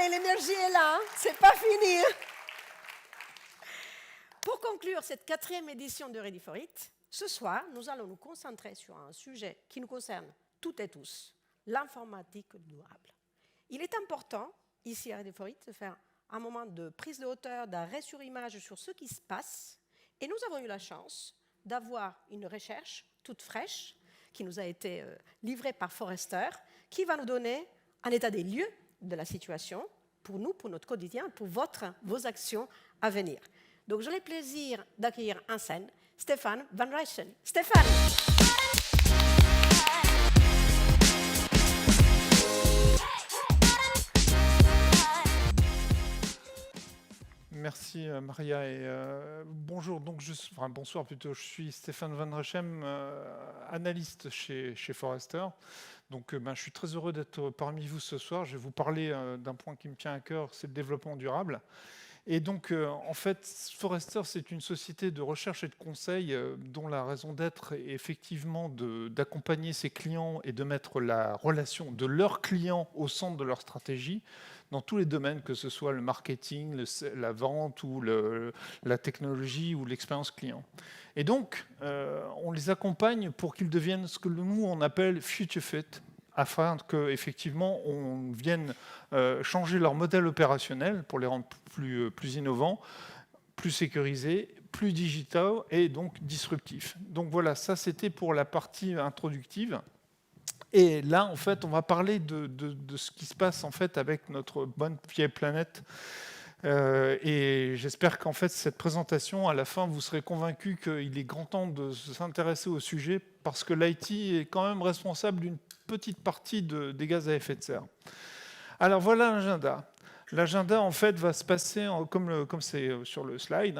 Allez, l'énergie est là, c'est pas fini. Pour conclure cette 4e édition de Ready for It, ce soir, nous allons nous concentrer sur un sujet qui nous concerne toutes et tous, l'informatique durable. Il est important, ici à Ready for It, de faire un moment de prise de hauteur, d'arrêt sur image sur ce qui se passe. Et nous avons eu la chance d'avoir une recherche toute fraîche qui nous a été livrée par Forrester, qui va nous donner un état des lieux de la situation pour nous, pour notre quotidien, pour vos actions à venir. Donc j'ai le plaisir d'accueillir en scène Stefan van Rijssen. Stéphane. Merci Maria et bonjour. Donc bonsoir plutôt. Je suis Stéphane van Rijssen, analyste chez Forrester. Donc je suis très heureux d'être parmi vous ce soir. Je vais vous parler d'un point qui me tient à cœur, c'est le développement durable. Et donc, en fait, Forrester, c'est une société de recherche et de conseil dont la raison d'être est effectivement d'accompagner ses clients et de mettre la relation de leurs clients au centre de leur stratégie dans tous les domaines, que ce soit le marketing, la vente ou la technologie ou l'expérience client. Et donc, on les accompagne pour qu'ils deviennent ce que nous, on appelle future fit, afin qu'effectivement, on vienne changer leur modèle opérationnel pour les rendre plus innovants, plus sécurisés, plus digitaux et donc disruptifs. Donc voilà, ça c'était pour la partie introductive. Et là, en fait, on va parler de ce qui se passe en fait avec notre bonne vieille planète. Et j'espère qu'en fait, cette présentation, à la fin, vous serez convaincus qu'il est grand temps de s'intéresser au sujet parce que l'IT est quand même responsable d'une petite partie des gaz à effet de serre. Alors voilà l'agenda. L'agenda, en fait, va se passer, comme c'est sur le slide,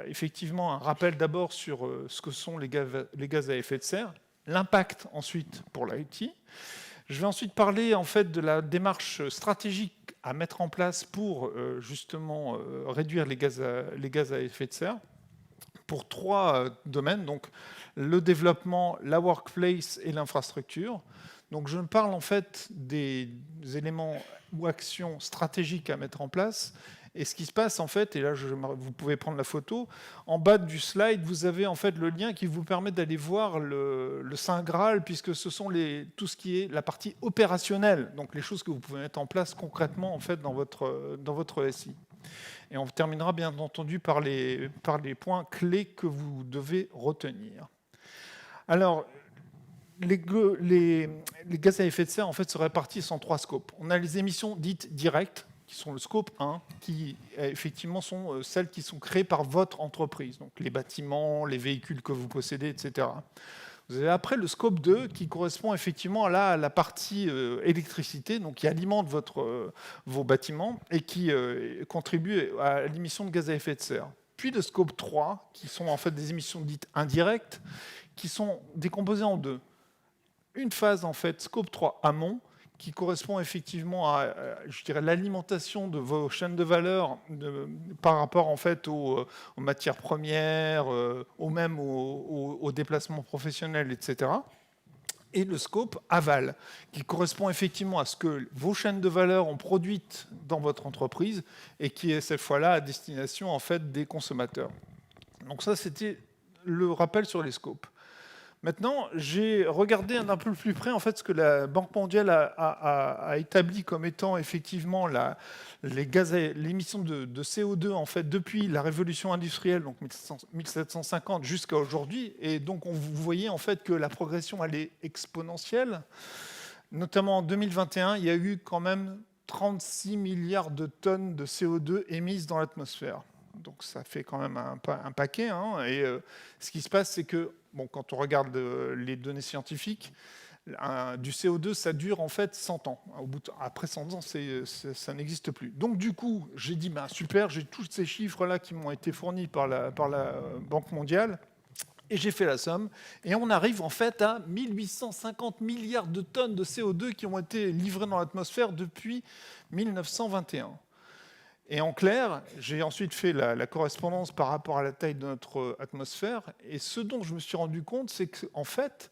effectivement, un rappel d'abord sur ce que sont les gaz à effet de serre, l'impact ensuite pour l'IT. Je vais ensuite parler en fait de la démarche stratégique à mettre en place pour justement réduire les gaz à effet de serre pour 3 domaines, donc le développement, la workplace et l'infrastructure. Donc je parle en fait des éléments ou actions stratégiques à mettre en place. Et ce qui se passe en fait, et là vous pouvez prendre la photo, en bas du slide, vous avez en fait le lien qui vous permet d'aller voir le Saint Graal, puisque ce sont tout ce qui est la partie opérationnelle, donc les choses que vous pouvez mettre en place concrètement en fait dans votre SI. Et on terminera bien entendu par les points clés que vous devez retenir. Alors, les gaz à effet de serre en fait, se répartissent en 3 scopes. On a les émissions dites directes, qui sont le scope 1, qui effectivement sont celles qui sont créées par votre entreprise, donc les bâtiments, les véhicules que vous possédez, etc. Vous avez après le scope 2 qui correspond effectivement à la partie électricité, donc qui alimente vos bâtiments et qui contribue à l'émission de gaz à effet de serre. Puis le scope 3, qui sont en fait des émissions dites indirectes, qui sont décomposées en 2. Une phase en fait scope 3 amont, qui correspond effectivement à, je dirais, l'alimentation de vos chaînes de valeur par rapport en fait aux matières premières, aux déplacements professionnels, etc. Et le scope aval, qui correspond effectivement à ce que vos chaînes de valeur ont produites dans votre entreprise et qui est cette fois-là à destination en fait des consommateurs. Donc ça, c'était le rappel sur les scopes. Maintenant, j'ai regardé d'un peu plus près en fait, ce que la Banque mondiale a établi comme étant effectivement l'émission de CO2 en fait, depuis la révolution industrielle, donc 1750 jusqu'à aujourd'hui. Et donc, vous voyez en fait, que la progression elle est exponentielle. Notamment en 2021, il y a eu quand même 36 milliards de tonnes de CO2 émises dans l'atmosphère. Donc ça fait quand même un paquet. Et ce qui se passe, c'est que quand on regarde les données scientifiques, du CO2, ça dure en fait 100 ans. Après 100 ans, ça n'existe plus. Donc du coup, j'ai dit, super, j'ai tous ces chiffres-là qui m'ont été fournis par la Banque mondiale, et j'ai fait la somme, et on arrive en fait à 1850 milliards de tonnes de CO2 qui ont été livrées dans l'atmosphère depuis 1921. Et en clair, j'ai ensuite fait la correspondance par rapport à la taille de notre atmosphère. Et ce dont je me suis rendu compte, c'est qu'en fait,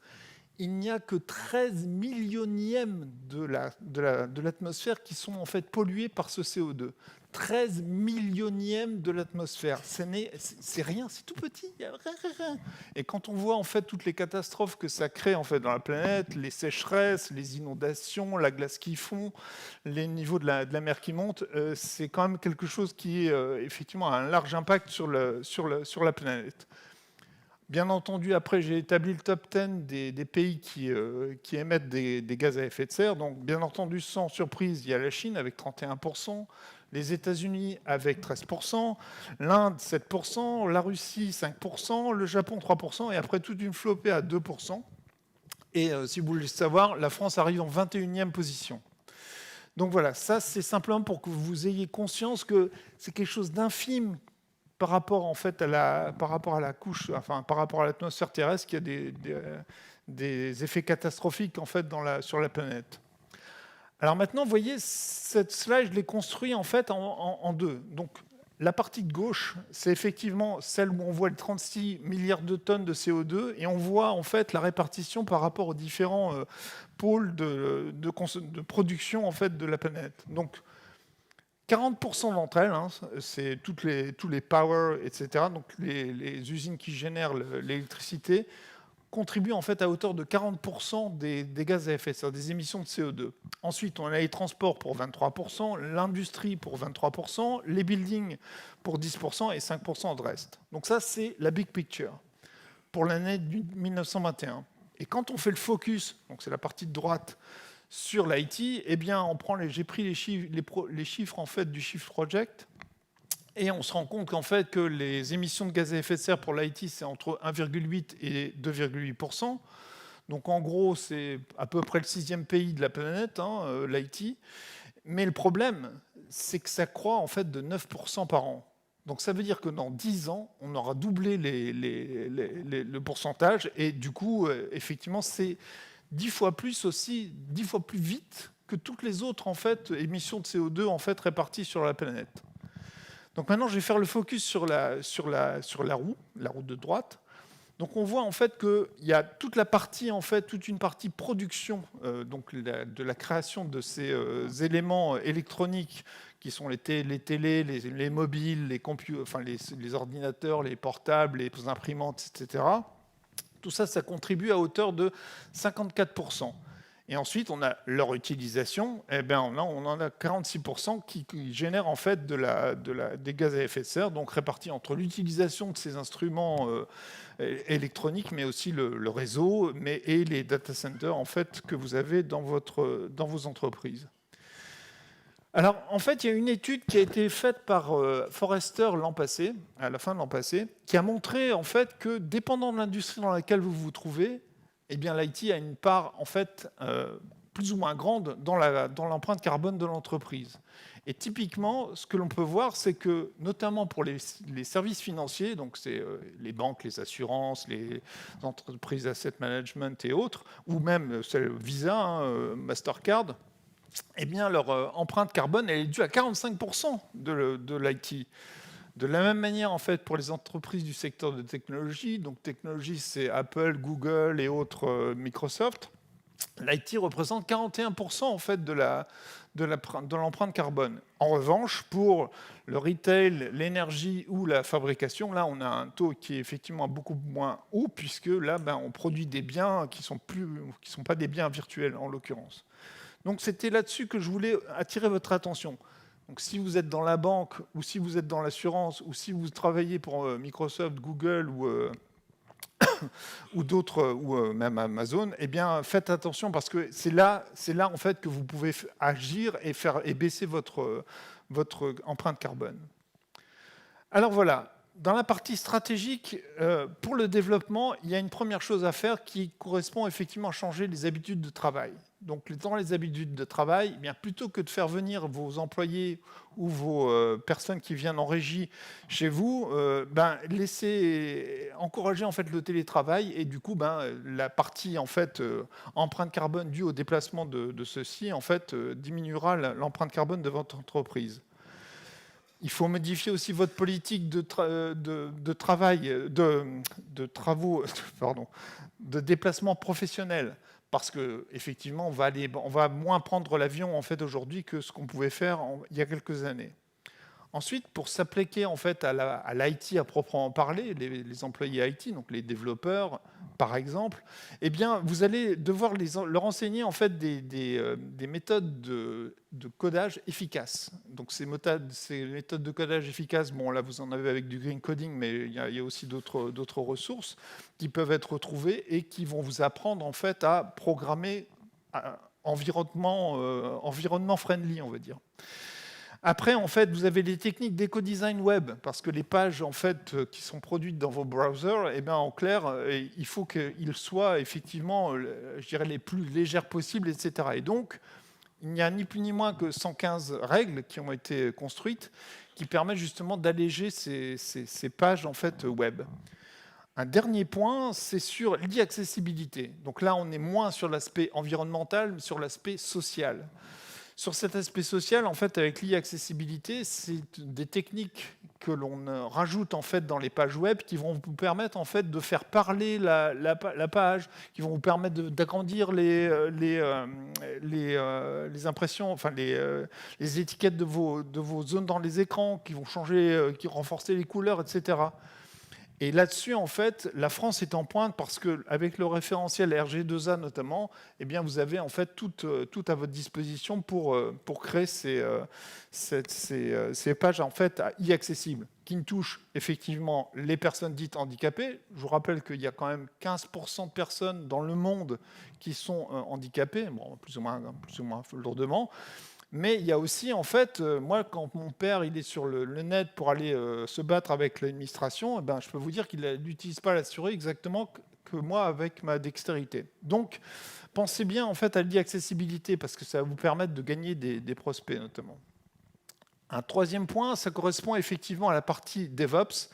il n'y a que 13 millionièmes de l'atmosphère qui sont en fait pollués par ce CO2. 13 millionièmes de l'atmosphère. C'est rien, c'est tout petit. Rien. Et quand on voit en fait toutes les catastrophes que ça crée en fait dans la planète, les sécheresses, les inondations, la glace qui fond, les niveaux de la mer qui montent, c'est quand même quelque chose qui effectivement a un large impact sur la planète. Bien entendu, après, j'ai établi le top 10 des pays qui émettent des gaz à effet de serre. Donc, bien entendu, sans surprise, il y a la Chine avec 31%, les États-Unis avec 13%, l'Inde 7%, la Russie 5%, le Japon 3%, et après toute une flopée à 2%. Et si vous voulez le savoir, la France arrive en 21e position. Donc voilà, ça c'est simplement pour que vous ayez conscience que c'est quelque chose d'infime par rapport en fait à la couche, enfin par rapport à l'atmosphère terrestre, qui a des effets catastrophiques en fait sur la planète. Alors maintenant, vous voyez, cette slide, je l'ai construite en fait en deux. Donc la partie de gauche, c'est effectivement celle où on voit les 36 milliards de tonnes de CO2 et on voit en fait la répartition par rapport aux différents pôles de production en fait de la planète. Donc 40% d'entre elles, hein, c'est tous les power, etc., donc les usines qui génèrent l'électricité, contribuent en fait à hauteur de 40% des gaz à effet de serre, des émissions de CO2. Ensuite, on a les transports pour 23%, l'industrie pour 23%, les buildings pour 10% et 5% de reste. Donc ça, c'est la big picture pour l'année 1921. Et quand on fait le focus, donc c'est la partie de droite, sur l'IT, eh bien, j'ai pris les chiffres en fait, du Shift Project et on se rend compte qu'en fait, que les émissions de gaz à effet de serre pour l'IT, c'est entre 1,8 et 2,8%. Donc en gros, c'est à peu près le 6e pays de la planète, hein, l'IT. Mais le problème, c'est que ça croît en fait de 9% par an. Donc ça veut dire que dans 10 ans, on aura doublé le pourcentage et du coup, effectivement, c'est 10 fois plus vite que toutes les autres en fait, émissions de CO2 en fait, réparties sur la planète. Donc maintenant, je vais faire le focus sur la roue de droite. Donc on voit en fait qu'il y a toute une partie production donc de la création de ces éléments électroniques qui sont les télés, les mobiles, les ordinateurs, les portables, les imprimantes, etc. Tout ça, ça contribue à hauteur de 54%. Et ensuite, on a leur utilisation. Eh bien, on en a 46% qui génèrent en fait des gaz à effet de serre, donc répartis entre l'utilisation de ces instruments électroniques, mais aussi le réseau, et les data centers en fait que vous avez dans vos entreprises. Alors, en fait, il y a une étude qui a été faite par Forrester l'an passé, à la fin de l'an passé, qui a montré en fait que, dépendant de l'industrie dans laquelle vous vous trouvez, eh bien, l'IT a une part en fait plus ou moins grande dans l'empreinte carbone de l'entreprise. Et typiquement, ce que l'on peut voir, c'est que, notamment pour les services financiers, donc c'est les banques, les assurances, les entreprises asset management et autres, ou même Visa, hein, Mastercard, eh bien, leur empreinte carbone elle est due à 45% de l'IT. De la même manière, en fait, pour les entreprises du secteur de technologie, donc technologie, c'est Apple, Google et autres, Microsoft, l'IT représente 41% en fait de l'empreinte carbone. En revanche, pour le retail, l'énergie ou la fabrication, là, on a un taux qui est effectivement beaucoup moins haut, puisque là, on produit des biens qui sont pas des biens virtuels, en l'occurrence. Donc c'était là-dessus que je voulais attirer votre attention. Donc si vous êtes dans la banque, ou si vous êtes dans l'assurance, ou si vous travaillez pour Microsoft, Google ou d'autres, ou même Amazon, eh bien faites attention parce que c'est là en fait que vous pouvez agir et baisser votre empreinte carbone. Alors voilà. Dans la partie stratégique, pour le développement, il y a une première chose à faire qui correspond effectivement à changer les habitudes de travail. Donc, dans les habitudes de travail, eh bien, plutôt que de faire venir vos employés ou vos personnes qui viennent en régie chez vous, encourager en fait le télétravail et du coup, la partie en fait empreinte carbone due au déplacement de ceux-ci en fait diminuera l'empreinte carbone de votre entreprise. Il faut modifier aussi votre politique de travail, de travaux, pardon, de déplacement professionnel. Parce qu'effectivement, on va moins prendre l'avion en fait, aujourd'hui que ce qu'on pouvait faire il y a quelques années. Ensuite, pour s'appliquer en fait à l'IT à proprement parler, les employés IT, donc les développeurs par exemple, eh bien, vous allez devoir leur enseigner en fait des méthodes de codage efficaces. Donc ces méthodes de codage efficaces, bon là vous en avez avec du green coding, mais il y a aussi d'autres ressources qui peuvent être retrouvées et qui vont vous apprendre en fait à programmer environnement friendly, on va dire. Après, en fait, vous avez les techniques d'éco-design web, parce que les pages en fait, qui sont produites dans vos browsers, eh bien, en clair, il faut qu'ils soient effectivement, je dirais, les plus légères possibles, etc. Et donc, il n'y a ni plus ni moins que 115 règles qui ont été construites qui permettent justement d'alléger ces pages en fait, web. Un dernier point, c'est sur l'e-accessibilité. Donc là, on est moins sur l'aspect environnemental, mais sur l'aspect social. Sur cet aspect social, en fait, avec l'e-accessibilité, c'est des techniques que l'on rajoute en fait dans les pages web qui vont vous permettre en fait de faire parler la page, qui vont vous permettre d'agrandir les impressions, enfin les étiquettes de vos zones dans les écrans, qui vont changer, qui renforcer les couleurs, etc. Et là-dessus, en fait, la France est en pointe parce qu'avec le référentiel RG2A notamment, eh bien, vous avez en fait tout à votre disposition pour créer ces pages en fait e-accessibles qui ne touchent effectivement les personnes dites handicapées. Je vous rappelle qu'il y a quand même 15% de personnes dans le monde qui sont handicapées, bon, plus ou moins lourdement. Mais il y a aussi, en fait, moi, quand mon père il est sur le net pour aller se battre avec l'administration, eh ben, je peux vous dire qu'il n'utilise pas la souris exactement que moi avec ma dextérité. Donc, pensez bien en fait à l'e-accessibilité parce que ça va vous permettre de gagner des prospects notamment. Un troisième point, ça correspond effectivement à la partie DevOps,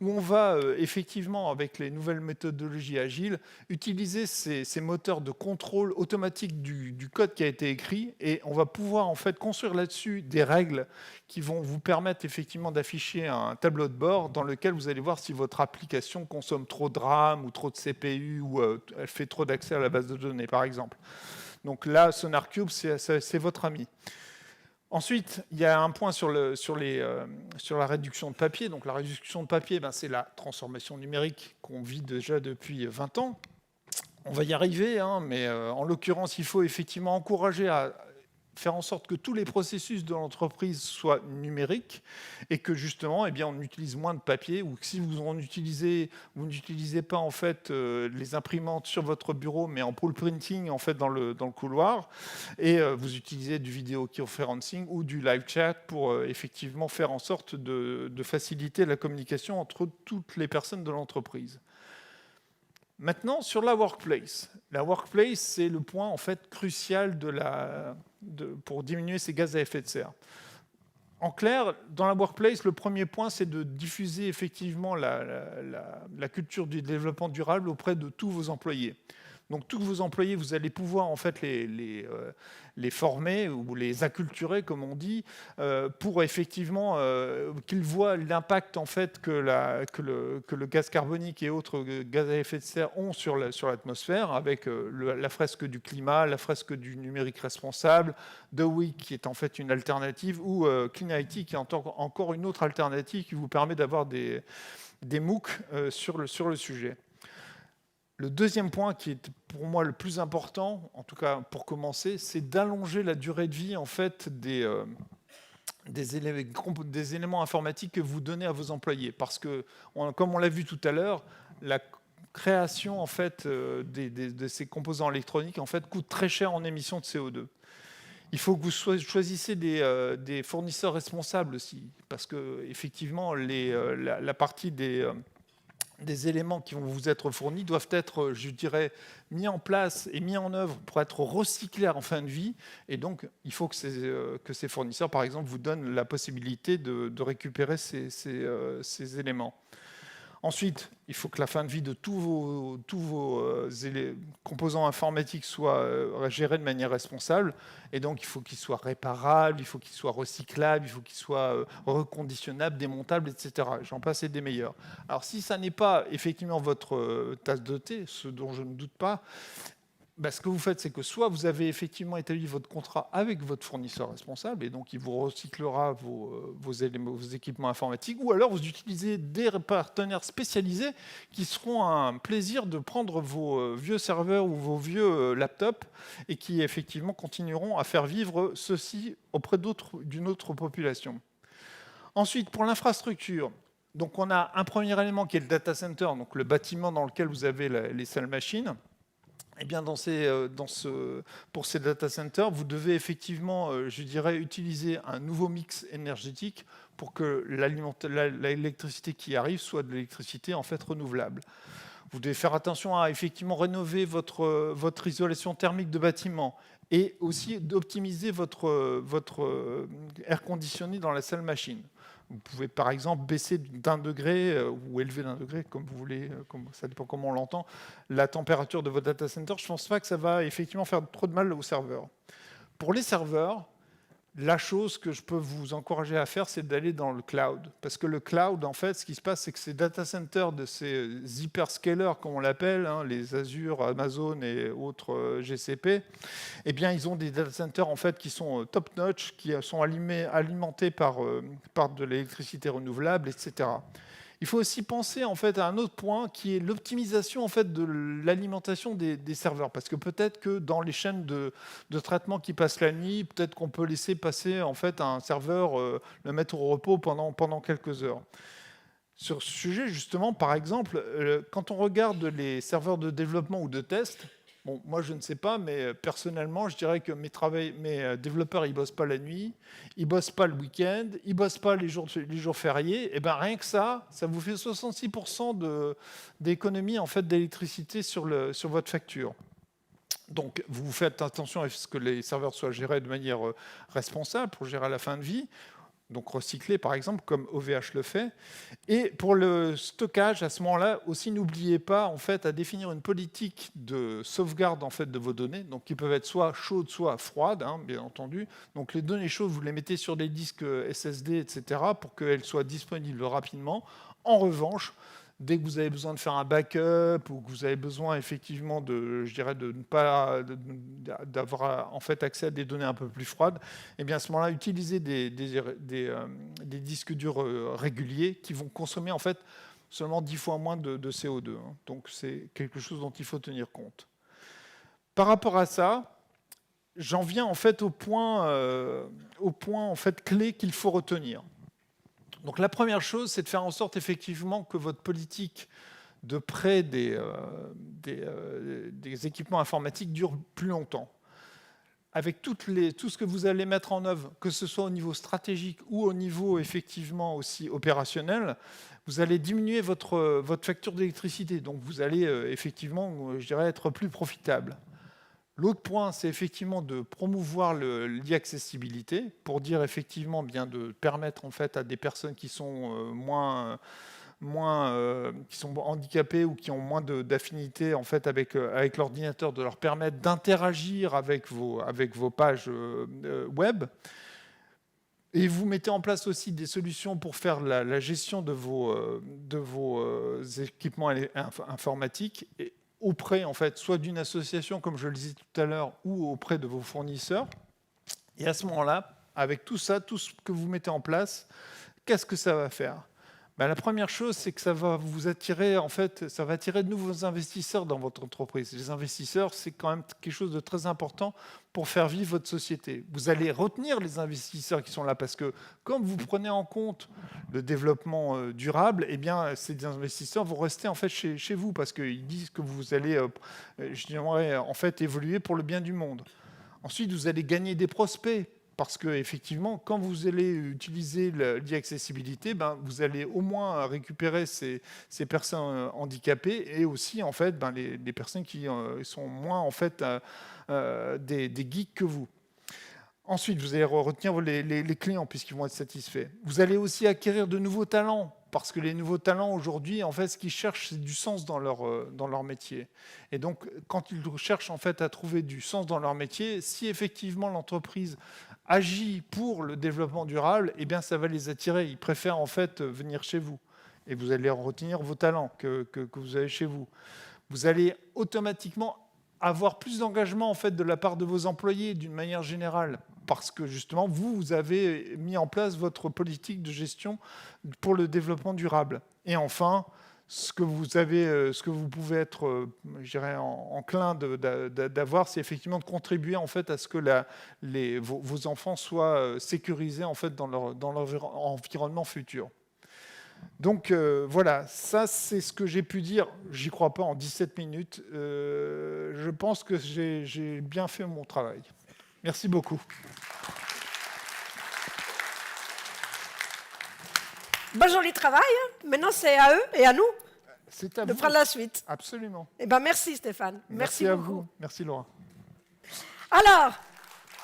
où on va effectivement, avec les nouvelles méthodologies agiles, utiliser ces moteurs de contrôle automatique du code qui a été écrit, et on va pouvoir en fait construire là-dessus des règles qui vont vous permettre effectivement d'afficher un tableau de bord dans lequel vous allez voir si votre application consomme trop de RAM ou trop de CPU ou elle fait trop d'accès à la base de données, par exemple. Donc là, SonarCube, c'est votre ami. Ensuite, il y a un point sur la réduction de papier. Donc la réduction de papier, c'est la transformation numérique qu'on vit déjà depuis 20 ans. On va y arriver, mais en l'occurrence, il faut effectivement encourager à faire en sorte que tous les processus de l'entreprise soient numériques et que justement, on utilise moins de papier, ou que si vous n'utilisez pas en fait les imprimantes sur votre bureau, mais en pull printing en fait dans le couloir, et vous utilisez du vidéo conferencing ou du live chat pour effectivement faire en sorte de faciliter la communication entre toutes les personnes de l'entreprise. Maintenant, sur la workplace. La workplace, c'est le point en fait crucial pour diminuer ces gaz à effet de serre. En clair, dans la workplace, le premier point, c'est de diffuser effectivement la culture du développement durable auprès de tous vos employés. Donc tous vos employés, vous allez pouvoir en fait les former ou les acculturer, comme on dit, pour effectivement qu'ils voient l'impact en fait que le gaz carbonique et autres gaz à effet de serre ont sur l'atmosphère, avec la fresque du climat, la fresque du numérique responsable, The Week qui est en fait une alternative, ou Clean IT qui est encore une autre alternative qui vous permet d'avoir des MOOC sur le sujet. Le deuxième point qui est pour moi le plus important, en tout cas pour commencer, c'est d'allonger la durée de vie en fait des éléments informatiques que vous donnez à vos employés. Parce que, comme on l'a vu tout à l'heure, la création en fait, de ces composants électroniques en fait, coûte très cher en émissions de CO2. Il faut que vous choisissiez des fournisseurs responsables aussi, parce que effectivement, la partie des éléments qui vont vous être fournis doivent être, je dirais, mis en place et mis en œuvre pour être recyclés en fin de vie. Et donc, il faut que ces fournisseurs, par exemple, vous donnent la possibilité de récupérer ces éléments. Ensuite, il faut que la fin de vie de tous vos composants informatiques soit gérée de manière responsable. Et donc, il faut qu'ils soient réparables, il faut qu'ils soient recyclables, il faut qu'ils soient reconditionnables, démontables, etc. J'en passe et des meilleurs. Alors, si ça n'est pas effectivement votre tasse de thé, ce dont je ne doute pas, ce que vous faites, c'est que soit vous avez effectivement établi votre contrat avec votre fournisseur responsable, et donc il vous recyclera vos équipements informatiques, ou alors vous utilisez des partenaires spécialisés qui seront un plaisir de prendre vos vieux serveurs ou vos vieux laptops, et qui effectivement continueront à faire vivre ceci auprès d'une autre population. Ensuite, pour l'infrastructure, donc on a un premier élément qui est le data center, donc le bâtiment dans lequel vous avez les salles machines. Eh bien, pour ces data centers, vous devez effectivement, je dirais, utiliser un nouveau mix énergétique pour que l'électricité qui arrive soit de l'électricité en fait renouvelable. Vous devez faire attention à effectivement rénover votre isolation thermique de bâtiment et aussi d'optimiser votre air conditionné dans la salle machine. Vous pouvez par exemple baisser d'1 degré ou élever d'1 degré, comme vous voulez, ça dépend comment on l'entend, la température de votre data center. Je ne pense pas que ça va effectivement faire trop de mal aux serveurs. Pour les serveurs, la chose que je peux vous encourager à faire, c'est d'aller dans le cloud. Parce que le cloud, en fait, ce qui se passe, c'est que ces data centers de ces hyperscalers, comme on l'appelle, les Azure, Amazon et autres GCP, eh bien, ils ont des data centers en fait, qui sont top-notch, qui sont alimentés par de l'électricité renouvelable, etc. Il faut aussi penser en fait à un autre point qui est l'optimisation en fait de l'alimentation des serveurs, parce que peut-être que dans les chaînes de traitement qui passent la nuit, peut-être qu'on peut laisser passer en fait un serveur, le mettre au repos pendant quelques heures. Sur ce sujet justement, par exemple, quand on regarde les serveurs de développement ou de test, bon, moi je ne sais pas, mais personnellement, je dirais que mes développeurs, ils bossent pas la nuit, ils bossent pas le week-end, ils bossent pas les jours fériés. Et ben rien que ça vous fait 66% d'économie en fait d'électricité sur votre facture. Donc, vous faites attention à ce que les serveurs soient gérés de manière responsable pour gérer à la fin de vie. Donc recycler par exemple, comme OVH le fait. Et pour le stockage, à ce moment-là, aussi n'oubliez pas en fait à définir une politique de sauvegarde en fait de vos données, donc qui peuvent être soit chaudes, soit froides, bien entendu. Donc les données chaudes, vous les mettez sur des disques SSD, etc., pour qu'elles soient disponibles rapidement. En revanche, dès que vous avez besoin de faire un backup ou que vous avez besoin effectivement de ne pas d'avoir en fait accès à des données un peu plus froides, et bien à ce moment-là, utilisez des disques durs réguliers qui vont consommer en fait seulement 10 fois moins de CO2. Donc c'est quelque chose dont il faut tenir compte. Par rapport à ça, j'en viens en fait au point en fait clé qu'il faut retenir. Donc la première chose, c'est de faire en sorte effectivement que votre politique de prêt des équipements informatiques dure plus longtemps. Avec tout ce que vous allez mettre en œuvre, que ce soit au niveau stratégique ou au niveau effectivement aussi opérationnel, vous allez diminuer votre facture d'électricité. Donc vous allez effectivement, je dirais, être plus profitable. L'autre point, c'est effectivement de promouvoir l'e-accessibilité pour dire effectivement bien de permettre en fait à des personnes qui sont qui sont handicapées ou qui ont moins d'affinité en fait avec l'ordinateur, de leur permettre d'interagir avec vos pages web. Et vous mettez en place aussi des solutions pour faire la gestion de vos équipements informatiques auprès, en fait, soit d'une association, comme je le disais tout à l'heure, ou auprès de vos fournisseurs. Et à ce moment-là, avec tout ça, tout ce que vous mettez en place, qu'est-ce que ça va faire ? La première chose, c'est que ça va vous attirer, en fait, ça va attirer de nouveaux investisseurs dans votre entreprise. Les investisseurs, c'est quand même quelque chose de très important pour faire vivre votre société. Vous allez retenir les investisseurs qui sont là parce que comme vous prenez en compte le développement durable, eh bien, ces investisseurs vont rester en fait chez vous parce qu'ils disent que vous allez, je dirais, en fait, évoluer pour le bien du monde. Ensuite, vous allez gagner des prospects. Parce qu'effectivement, quand vous allez utiliser l'e-accessibilité, vous allez au moins récupérer ces personnes handicapées et aussi en fait, les personnes qui sont moins en fait, des geeks que vous. Ensuite, vous allez retenir les clients puisqu'ils vont être satisfaits. Vous allez aussi acquérir de nouveaux talents parce que les nouveaux talents aujourd'hui, en fait, ce qu'ils cherchent, c'est du sens dans leur métier. Et donc, quand ils cherchent en fait à trouver du sens dans leur métier, si effectivement l'entreprise agit pour le développement durable, eh bien, ça va les attirer. Ils préfèrent en fait venir chez vous. Et vous allez retenir vos talents que vous avez chez vous. Vous allez automatiquement avoir plus d'engagement en fait de la part de vos employés d'une manière générale, parce que justement vous avez mis en place votre politique de gestion pour le développement durable. Et enfin, ce que vous pouvez être, je dirais, enclin d'avoir, c'est effectivement de contribuer en fait à ce que vos enfants soient sécurisés en fait dans leur environnement futur. Donc voilà, ça c'est ce que j'ai pu dire, j'y crois pas, en 17 minutes. Je pense que j'ai bien fait mon travail. Merci beaucoup. Bon joli travail. Maintenant, c'est à eux et à nous C'est à de vous. prendre la suite. Absolument. Eh ben, merci Stéphane. Merci à beaucoup. vous. Merci Laura. Alors,